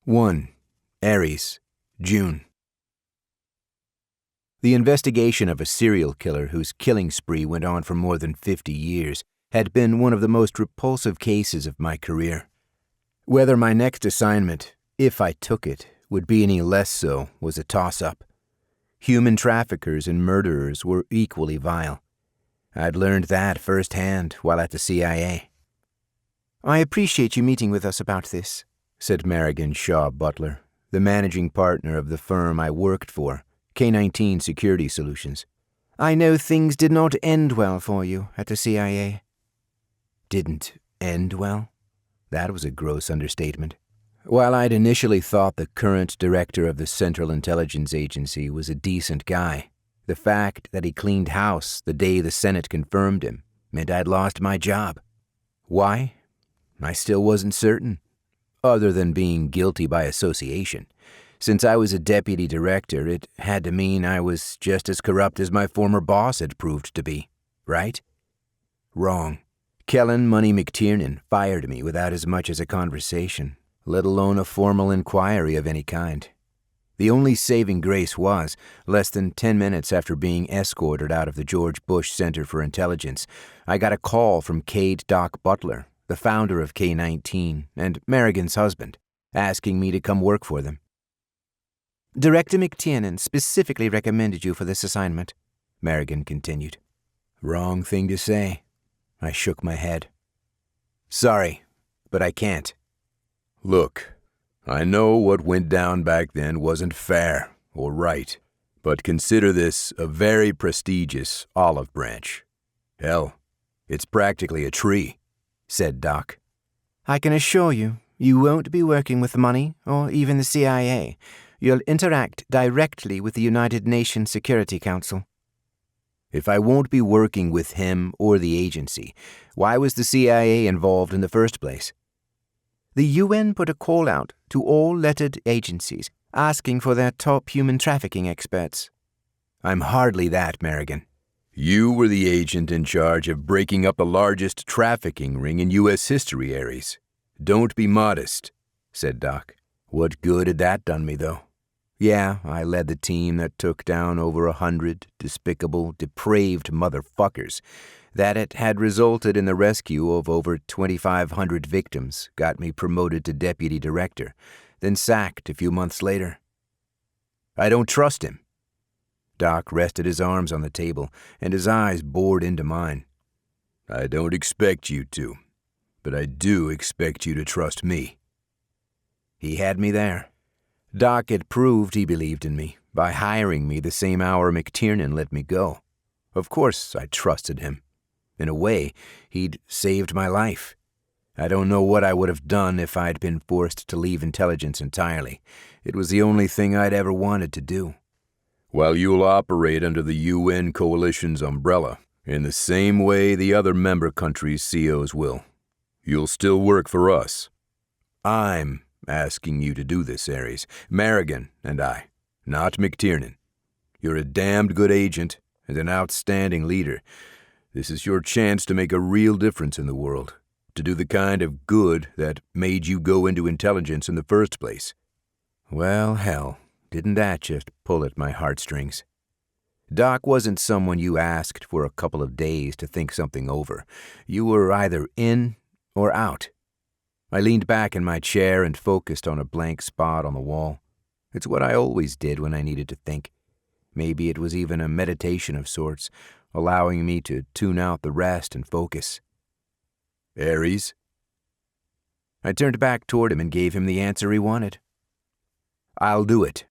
1. Aries, June. The investigation of a serial killer whose killing spree went on for more than 50 years had been one of the most repulsive cases of my career. Whether my next assignment, if I took it, would be any less so was a toss-up. Human traffickers and murderers were equally vile. I'd learned that firsthand while at the CIA. "I appreciate you meeting with us about this," said Merrigan Shaw Butler, the managing partner of the firm I worked for, K19 Security Solutions. "I know things did not end well for you at the CIA." Didn't end well? That was a gross understatement. While I'd initially thought the current director of the Central Intelligence Agency was a decent guy, the fact that he cleaned house the day the Senate confirmed him meant I'd lost my job. Why? I still wasn't certain, other than being guilty by association. Since I was a deputy director, it had to mean I was just as corrupt as my former boss had proved to be, right? Wrong. Kellen Money McTiernan fired me without as much as a conversation, let alone a formal inquiry of any kind. The only saving grace was, less than 10 minutes after being escorted out of the George Bush Center for Intelligence, I got a call from Cade Doc Butler, the founder of K19 and Merrigan's husband, asking me to come work for them. "Director McTiernan specifically recommended you for this assignment," Merrigan continued. Wrong thing to say. I shook my head. Sorry, but I can't. Look, I know what went down back then wasn't fair or right, but consider this a very prestigious olive branch. Hell, it's practically a tree, said Doc. "I can assure you, you won't be working with money or even the CIA. You'll interact directly with the United Nations Security Council." If I won't be working with him or the agency, why was the CIA involved in the first place? The UN put a call out to all lettered agencies, asking for their top human trafficking experts. I'm hardly that, Merrigan. You were the agent in charge of breaking up the largest trafficking ring in U.S. history, Aries. Don't be modest, said Doc. What good had that done me, though? Yeah, I led the team that took down over 100 despicable, depraved motherfuckers. That it had resulted in the rescue of over 2,500 victims got me promoted to deputy director, then sacked a few months later. I don't trust him. Doc rested his arms on the table, and his eyes bored into mine. I don't expect you to, but I do expect you to trust me. He had me there. Doc had proved he believed in me by hiring me the same hour McTiernan let me go. Of course I trusted him. In a way, he'd saved my life. I don't know what I would have done if I'd been forced to leave intelligence entirely. It was the only thing I'd ever wanted to do. While you'll operate under the UN Coalition's umbrella, in the same way the other member countries' COs will, you'll still work for us. I'm asking you to do this, Aries. Merrigan and I, not McTiernan. You're a damned good agent and an outstanding leader. This is your chance to make a real difference in the world, to do the kind of good that made you go into intelligence in the first place. Well, hell, didn't that just pull at my heartstrings? Doc wasn't someone you asked for a couple of days to think something over. You were either in or out. I leaned back in my chair and focused on a blank spot on the wall. It's what I always did when I needed to think. Maybe it was even a meditation of sorts, allowing me to tune out the rest and focus. Aries? I turned back toward him and gave him the answer he wanted. I'll do it.